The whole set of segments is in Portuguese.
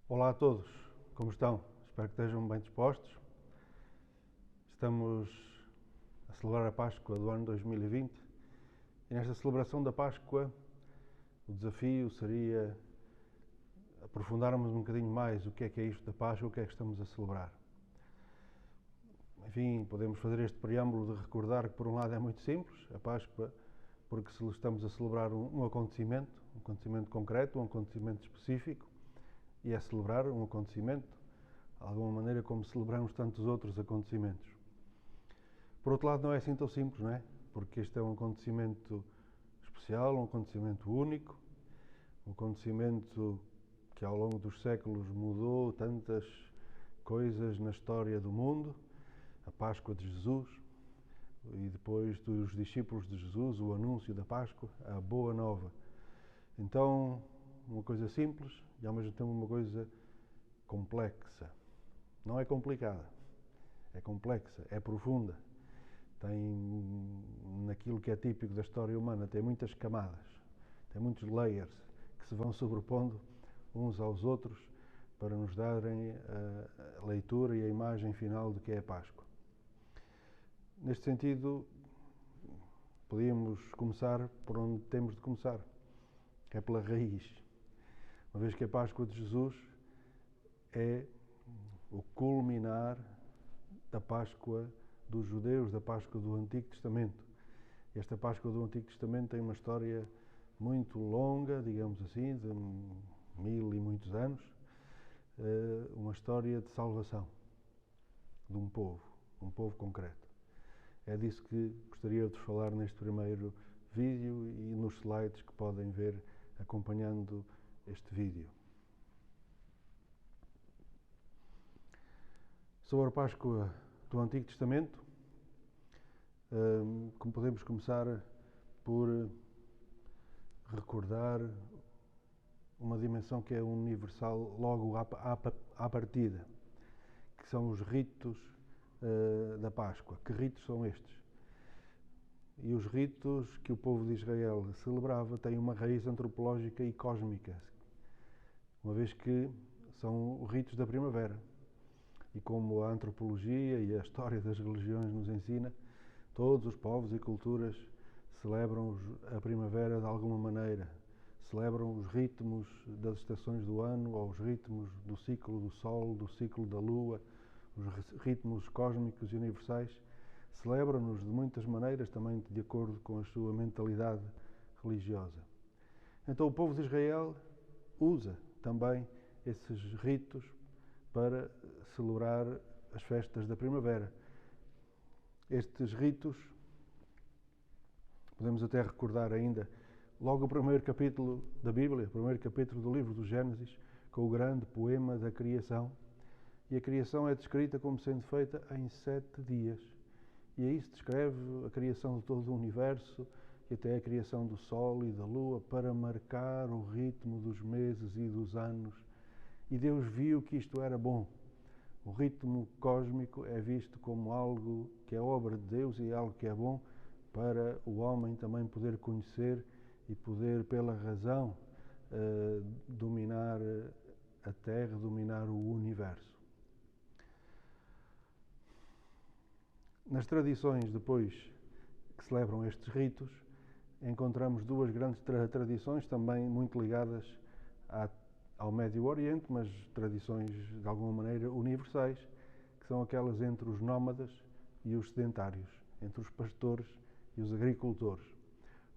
Olá a todos, como estão? Espero que estejam bem dispostos. Estamos a celebrar a Páscoa do ano 2020 e nesta celebração da Páscoa o desafio seria aprofundarmos um bocadinho mais o que é isto da Páscoa, o que é que estamos a celebrar. Enfim, podemos fazer este preâmbulo de recordar que por um lado é muito simples, a Páscoa, porque estamos a celebrar um acontecimento concreto, um acontecimento específico, e é celebrar um acontecimento, de alguma maneira como celebramos tantos outros acontecimentos. Por outro lado, não é assim tão simples, não é? Porque este é um acontecimento especial, um acontecimento único, um acontecimento que ao longo dos séculos mudou tantas coisas na história do mundo, a Páscoa de Jesus, e depois dos discípulos de Jesus, o anúncio da Páscoa, a Boa Nova. Então, uma coisa simples e ao mesmo tempo uma coisa complexa. Não é complicada, é complexa, é profunda. Tem, naquilo que é típico da história humana, tem muitas camadas, tem muitos layers que se vão sobrepondo uns aos outros para nos darem a leitura e a imagem final do que é a Páscoa. Neste sentido, podíamos começar por onde temos de começar, que é pela raiz. Uma vez que a Páscoa de Jesus é o culminar da Páscoa dos judeus, da Páscoa do Antigo Testamento. Esta Páscoa do Antigo Testamento tem uma história muito longa, digamos assim, de 1000 e muitos anos, uma história de salvação de um povo concreto. É disso que gostaria de falar neste primeiro vídeo e nos slides que podem ver acompanhando este vídeo. Sobre a Páscoa do Antigo Testamento, como podemos começar por recordar uma dimensão que é universal logo à partida, que são os ritos da Páscoa. Que ritos são estes? E os ritos que o povo de Israel celebrava têm uma raiz antropológica e cósmica, uma vez que são os ritos da primavera. E como a antropologia e a história das religiões nos ensina, todos os povos e culturas celebram a primavera de alguma maneira. Celebram os ritmos das estações do ano, ou os ritmos do ciclo do Sol, do ciclo da Lua, os ritmos cósmicos e universais. Celebram-nos de muitas maneiras, também de acordo com a sua mentalidade religiosa. Então o povo de Israel usa também esses ritos para celebrar as festas da primavera. Estes ritos, podemos até recordar ainda, logo o primeiro capítulo da Bíblia, o primeiro capítulo do livro do Gênesis, com o grande poema da criação. E a criação é descrita como sendo feita em 7 dias. E aí se descreve a criação de todo o universo e até a criação do Sol e da Lua para marcar o ritmo dos meses e dos anos. E Deus viu que isto era bom. O ritmo cósmico é visto como algo que é obra de Deus e algo que é bom para o homem também poder conhecer e poder, pela razão, dominar a Terra, dominar o universo. Nas tradições depois que celebram estes ritos, encontramos duas grandes tradições também muito ligadas ao Médio Oriente, mas tradições de alguma maneira universais, que são aquelas entre os nómadas e os sedentários, entre os pastores e os agricultores.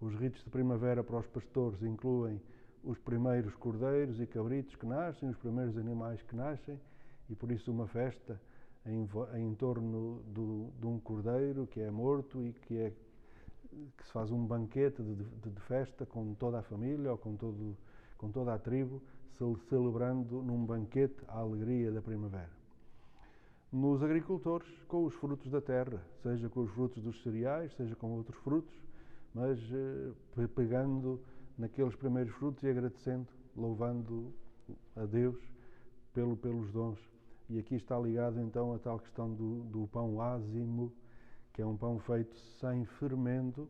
Os ritos de primavera para os pastores incluem os primeiros cordeiros e cabritos que nascem, os primeiros animais que nascem, e por isso uma festa em torno de um cordeiro que é morto e que se faz um banquete de festa com toda a família ou com toda a tribo, celebrando num banquete a alegria da primavera. Nos agricultores, com os frutos da terra, seja com os frutos dos cereais, seja com outros frutos, mas pegando naqueles primeiros frutos e agradecendo, louvando a Deus pelos dons. E aqui está ligado então a tal questão do pão ázimo, que é um pão feito sem fermento,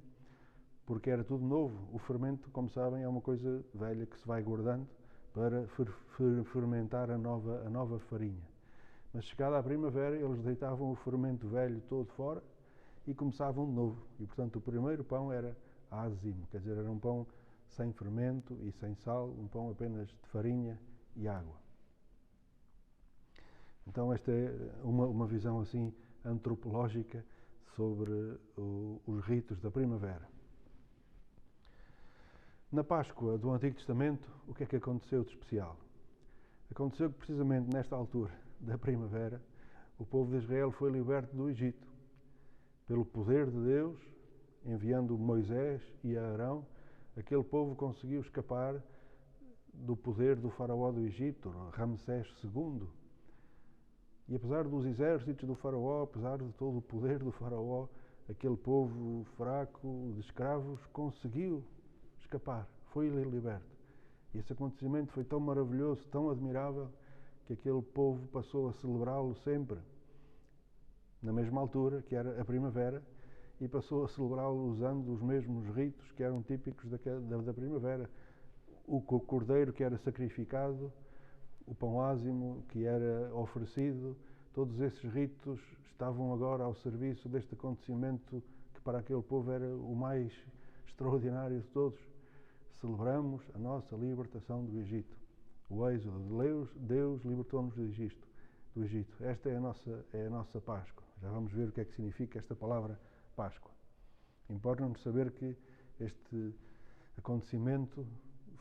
porque era tudo novo. O fermento, como sabem, é uma coisa velha que se vai guardando para fermentar a nova farinha. Mas chegada a primavera, eles deitavam o fermento velho todo fora e começavam de novo. E, portanto, o primeiro pão era ázimo, quer dizer, era um pão sem fermento e sem sal, um pão apenas de farinha e água. Então, esta é uma visão assim antropológica sobre os ritos da primavera. Na Páscoa do Antigo Testamento, o que é que aconteceu de especial? Aconteceu que precisamente nesta altura da primavera, o povo de Israel foi liberto do Egito. Pelo poder de Deus, enviando Moisés e Arão, aquele povo conseguiu escapar do poder do faraó do Egito, Ramsés II. E apesar dos exércitos do faraó, apesar de todo o poder do faraó, aquele povo fraco de escravos conseguiu escapar, foi liberto. E esse acontecimento foi tão maravilhoso, tão admirável, que aquele povo passou a celebrá-lo sempre, na mesma altura, que era a primavera, e passou a celebrá-lo usando os mesmos ritos que eram típicos da primavera. O cordeiro que era sacrificado, o pão ázimo que era oferecido, todos esses ritos estavam agora ao serviço deste acontecimento que para aquele povo era o mais extraordinário de todos. Celebramos a nossa libertação do Egito. O êxodo de Deus libertou-nos do Egito. Esta é a nossa Páscoa. Já vamos ver o que é que significa esta palavra Páscoa. Importa-nos saber que este acontecimento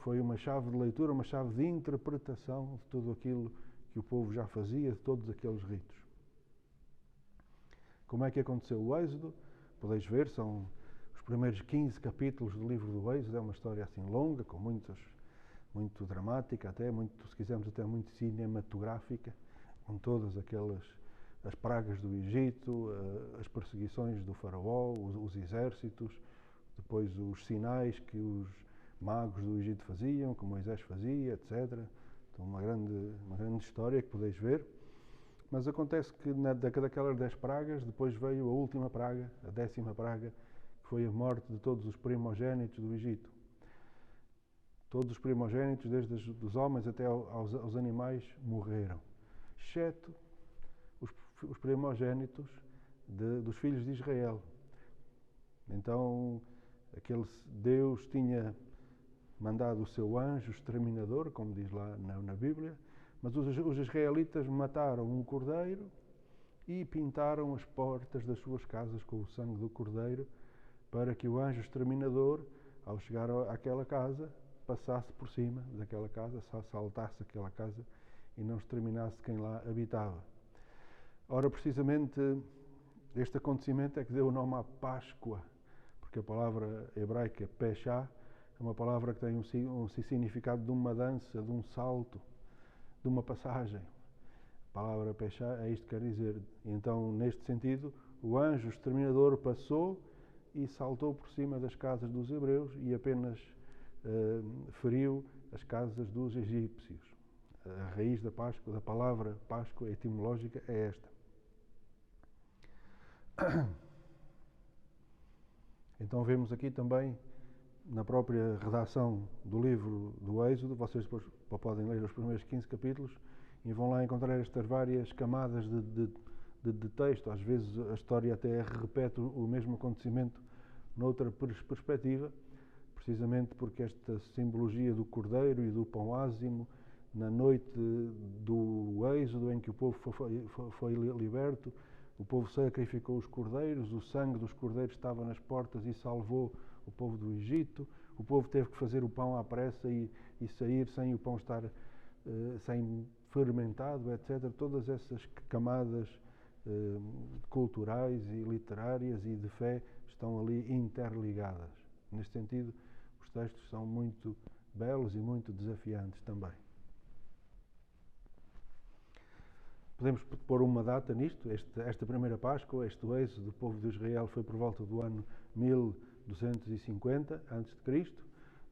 foi uma chave de leitura, uma chave de interpretação de tudo aquilo que o povo já fazia, de todos aqueles ritos. Como é que aconteceu o êxodo? Podeis ver, são os primeiros 15 capítulos do livro do êxodo. É uma história assim longa, com muito dramática, até se quisermos, até muito cinematográfica, com todas as pragas do Egito, as perseguições do faraó, os exércitos, depois os sinais que os magos do Egito faziam, que Moisés fazia, etc. Então, uma grande história que podeis ver. Mas acontece que daquelas 10 pragas, depois veio a última praga, a 10ª praga, que foi a morte de todos os primogénitos do Egito. Todos os primogénitos, desde os homens até aos animais, morreram, exceto os primogénitos dos filhos de Israel. Então, Deus tinha mandado o seu anjo exterminador, como diz lá na Bíblia, mas os israelitas mataram um cordeiro e pintaram as portas das suas casas com o sangue do cordeiro, para que o anjo exterminador, ao chegar àquela casa, passasse por cima daquela casa, saltasse aquela casa e não exterminasse quem lá habitava. Ora, precisamente, este acontecimento é que deu o nome à Páscoa, porque a palavra hebraica Peshá é uma palavra que tem um significado de uma dança, de um salto, de uma passagem. A palavra Peshá é isto que quer dizer. Então, neste sentido, o anjo exterminador passou e saltou por cima das casas dos hebreus e apenas feriu as casas dos egípcios. A raiz da Páscoa, da palavra Páscoa etimológica, é esta. Então vemos aqui também, na própria redação do livro do Êxodo, vocês depois podem ler os primeiros 15 capítulos e vão lá encontrar estas várias camadas de texto. Às vezes a história até repete o mesmo acontecimento noutra perspectiva, precisamente porque esta simbologia do cordeiro e do pão ázimo, na noite do Êxodo, em que o povo foi liberto, o povo sacrificou os cordeiros, o sangue dos cordeiros estava nas portas e salvou o povo do Egito. O povo teve que fazer o pão à pressa e sair sem o pão estar sem fermentado, etc. Todas essas camadas culturais e literárias e de fé estão ali interligadas. Neste sentido, os textos são muito belos e muito desafiantes também. Podemos pôr uma data nisto. Esta primeira Páscoa, este êxodo do povo de Israel foi por volta do ano 1250 a.C.,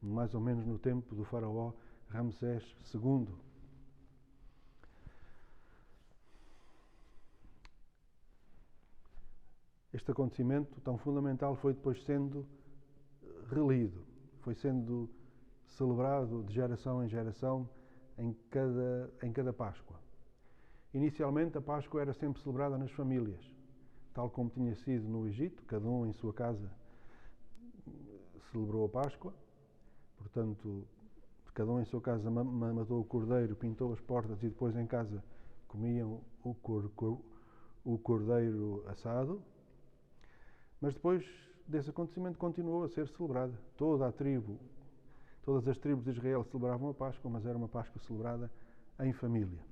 mais ou menos no tempo do faraó Ramsés II. Este acontecimento tão fundamental foi depois sendo relido, foi sendo celebrado de geração em geração em cada Páscoa. Inicialmente, a Páscoa era sempre celebrada nas famílias, tal como tinha sido no Egito, cada um em sua casa celebrou a Páscoa. Portanto, cada um em sua casa matou o cordeiro, pintou as portas e depois em casa comiam o cordeiro assado. Mas depois desse acontecimento continuou a ser celebrada. Todas as tribos de Israel celebravam a Páscoa, mas era uma Páscoa celebrada em família.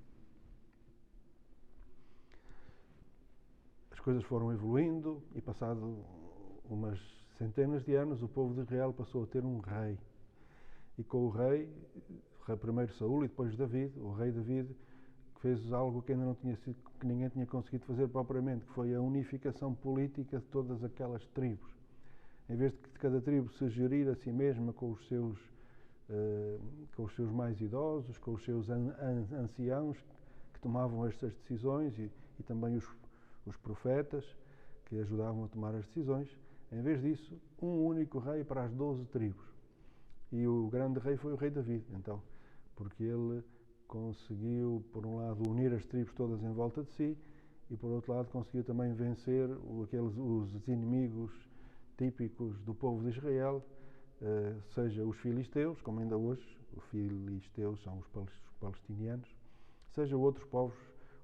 As coisas foram evoluindo e, passado umas centenas de anos, o povo de Israel passou a ter um rei. E com o rei, primeiro Saul e depois David, o rei David, que fez algo que ainda não tinha sido, que ninguém tinha conseguido fazer propriamente, que foi a unificação política de todas aquelas tribos. Em vez de cada tribo se gerir a si mesma com os seus mais idosos, com os seus anciãos que tomavam estas decisões e também os profetas que ajudavam a tomar as decisões, em vez disso, um único rei para as 12 tribos. E o grande rei foi o rei David, então, porque ele conseguiu, por um lado, unir as tribos todas em volta de si e, por outro lado, conseguiu também vencer os inimigos típicos do povo de Israel, seja os filisteus, como ainda hoje, os filisteus são os palestinianos, seja outros povos,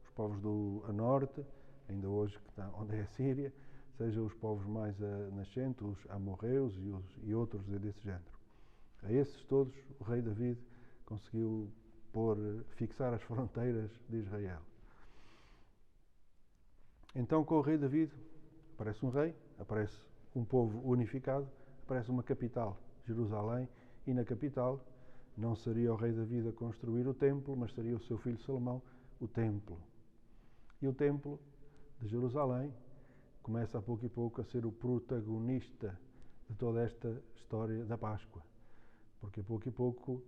os povos do norte, ainda hoje onde é a Síria, seja os povos mais nascentes, os amorreus e outros desse género. A esses todos, o rei David conseguiu fixar as fronteiras de Israel. Então, com o rei David, aparece um rei, aparece um povo unificado, aparece uma capital, Jerusalém, e na capital não seria o rei David a construir o templo, mas seria o seu filho Salomão o templo. E o templo de Jerusalém começa a pouco e pouco a ser o protagonista de toda esta história da Páscoa. Porque a pouco e pouco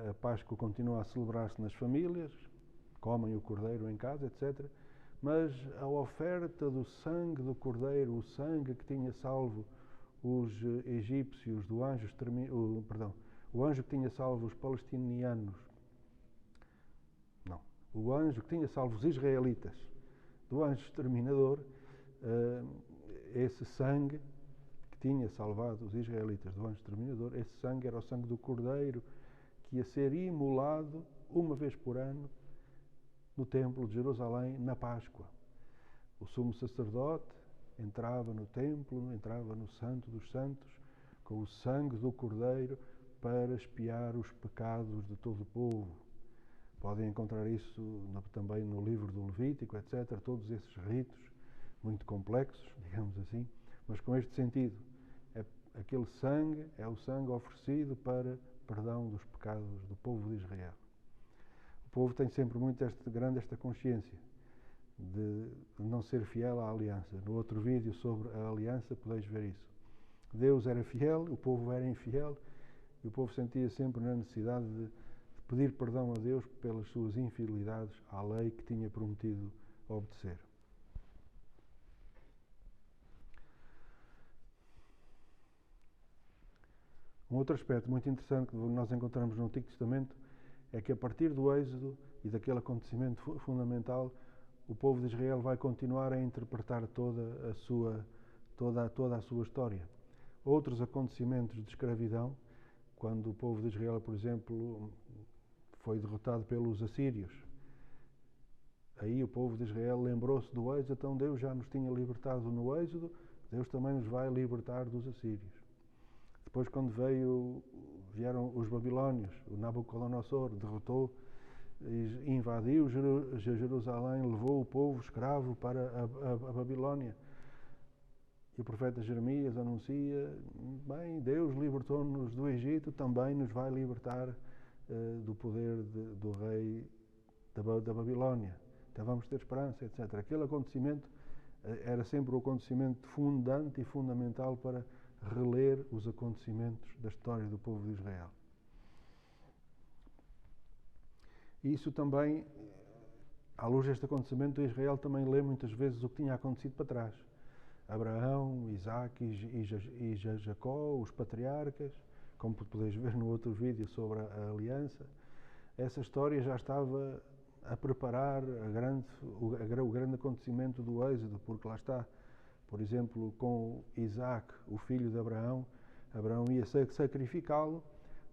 a Páscoa continua a celebrar-se nas famílias, comem o cordeiro em casa, etc. Mas a oferta do sangue do cordeiro, o sangue que tinha salvo os egípcios do anjo, o anjo que tinha salvo os palestinianos, não, o anjo que tinha salvo os israelitas do anjo exterminador, esse sangue que tinha salvado os israelitas do anjo exterminador, esse sangue era o sangue do cordeiro que ia ser imolado uma vez por ano no templo de Jerusalém na Páscoa. O sumo sacerdote entrava no templo, entrava no Santo dos Santos com o sangue do cordeiro para expiar os pecados de todo o povo. Podem encontrar isso também no livro do Levítico, etc. Todos esses ritos muito complexos, digamos assim, mas com este sentido. Aquele sangue é o sangue oferecido para perdão dos pecados do povo de Israel. O povo tem sempre muito esta consciência de não ser fiel à aliança. No outro vídeo sobre a aliança podeis ver isso. Deus era fiel, o povo era infiel e o povo sentia sempre na necessidade de pedir perdão a Deus pelas suas infidelidades à lei que tinha prometido obedecer. Um outro aspecto muito interessante que nós encontramos no Antigo Testamento é que a partir do Êxodo e daquele acontecimento fundamental, o povo de Israel vai continuar a interpretar toda a sua história. Outros acontecimentos de escravidão, quando o povo de Israel, por exemplo, foi derrotado pelos assírios, aí o povo de Israel lembrou-se do Êxodo, então Deus já nos tinha libertado no Êxodo, Deus também nos vai libertar dos assírios. Depois, quando vieram os babilónios, o Nabucodonosor derrotou, invadiu Jerusalém, levou o povo escravo para a Babilónia. E o profeta Jeremias anuncia, bem, Deus libertou-nos do Egito, também nos vai libertar do poder do rei da Babilónia. Então vamos ter esperança, etc. Aquele acontecimento era sempre o acontecimento fundante e fundamental para reler os acontecimentos da história do povo de Israel. E isso também, à luz deste acontecimento, Israel também lê muitas vezes o que tinha acontecido para trás. Abraão, Isaac e Jacó, os patriarcas, como podeis ver no outro vídeo sobre a aliança, essa história já estava a preparar o grande acontecimento do êxodo, porque lá está, por exemplo, com Isaac, o filho de Abraão, Abraão ia sacrificá-lo,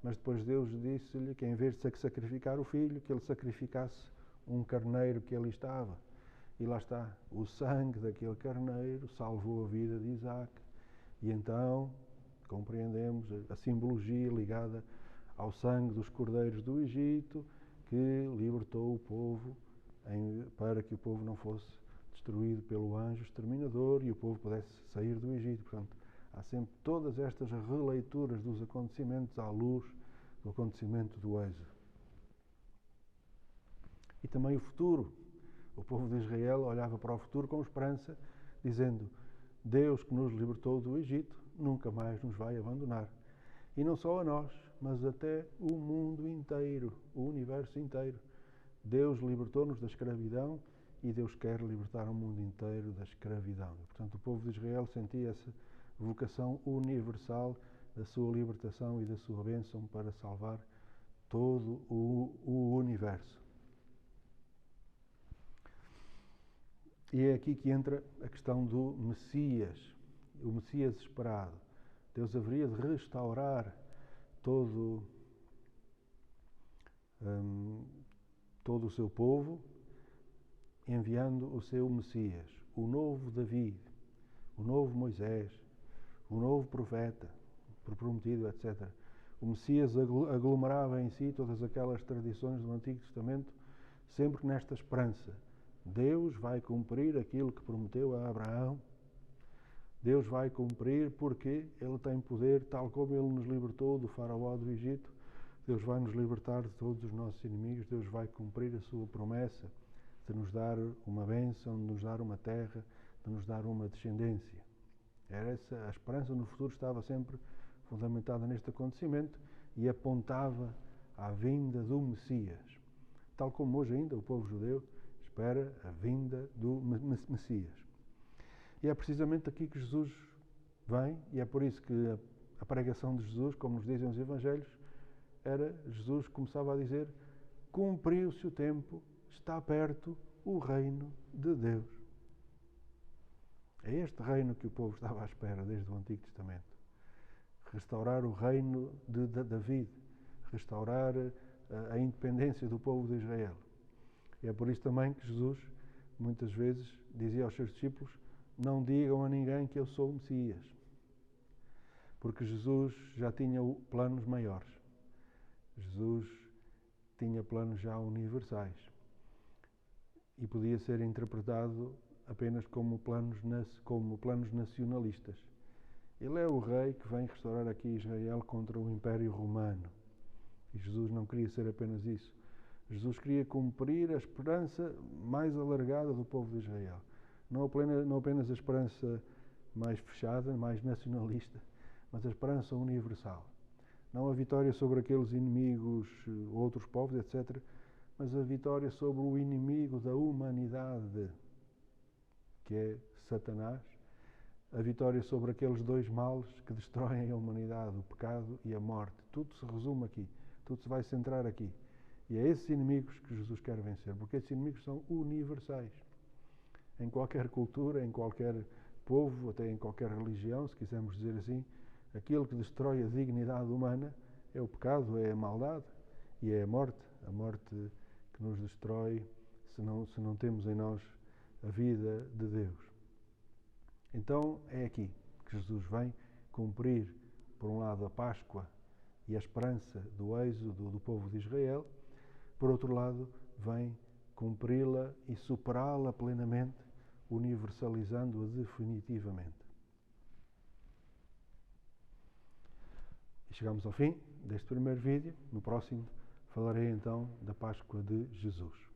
mas depois Deus disse-lhe que em vez de sacrificar o filho, que ele sacrificasse um carneiro que ali estava. E lá está, o sangue daquele carneiro salvou a vida de Isaac. E então compreendemos a simbologia ligada ao sangue dos cordeiros do Egito, que libertou o povo para que o povo não fosse destruído pelo anjo exterminador e o povo pudesse sair do Egito. Portanto, há sempre todas estas releituras dos acontecimentos à luz do acontecimento do êxodo. E também o futuro. O povo de Israel olhava para o futuro com esperança, dizendo: Deus que nos libertou do Egito nunca mais nos vai abandonar. E não só a nós, mas até o mundo inteiro, o universo inteiro. Deus libertou-nos da escravidão e Deus quer libertar o mundo inteiro da escravidão. E, portanto, o povo de Israel sentia essa vocação universal da sua libertação e da sua bênção para salvar todo o universo. E é aqui que entra a questão do Messias, o Messias esperado. Deus haveria de restaurar todo o seu povo, enviando o seu Messias, o novo David, o novo Moisés, o novo profeta, prometido, etc. O Messias aglomerava em si todas aquelas tradições do Antigo Testamento, sempre nesta esperança. Deus vai cumprir aquilo que prometeu a Abraão. Deus vai cumprir porque Ele tem poder, tal como Ele nos libertou do faraó do Egito. Deus vai nos libertar de todos os nossos inimigos. Deus vai cumprir a sua promessa de nos dar uma bênção, de nos dar uma terra, de nos dar uma descendência. Era essa, a esperança no futuro estava sempre fundamentada neste acontecimento e apontava à vinda do Messias. Tal como hoje ainda o povo judeu espera a vinda do Messias. E é precisamente aqui que Jesus vem, e é por isso que a pregação de Jesus, como nos dizem os Evangelhos, Jesus começava a dizer: cumpriu-se o tempo, está perto o reino de Deus. É este reino que o povo estava à espera desde o Antigo Testamento. Restaurar o reino de David, restaurar a independência do povo de Israel. E é por isso também que Jesus, muitas vezes, dizia aos seus discípulos: não digam a ninguém que eu sou o Messias. Porque Jesus já tinha planos maiores. Jesus tinha planos já universais. E podia ser interpretado apenas como planos nacionalistas. Ele é o rei que vem restaurar aqui Israel contra o Império Romano. E Jesus não queria ser apenas isso. Jesus queria cumprir a esperança mais alargada do povo de Israel. Não apenas a esperança mais fechada, mais nacionalista, mas a esperança universal. Não a vitória sobre aqueles inimigos, outros povos, etc., mas a vitória sobre o inimigo da humanidade, que é Satanás. A vitória sobre aqueles dois males que destroem a humanidade, o pecado e a morte. Tudo se resume aqui, tudo se vai centrar aqui. E é esses inimigos que Jesus quer vencer, porque esses inimigos são universais. Em qualquer cultura, em qualquer povo, até em qualquer religião, se quisermos dizer assim, aquilo que destrói a dignidade humana é o pecado, é a maldade e é a morte que nos destrói se não temos em nós a vida de Deus. Então é aqui que Jesus vem cumprir, por um lado, a Páscoa e a esperança do êxodo do povo de Israel, por outro lado, vem cumpri-la e superá-la plenamente, universalizando-a definitivamente. E chegamos ao fim deste primeiro vídeo. No próximo falarei então da Páscoa de Jesus.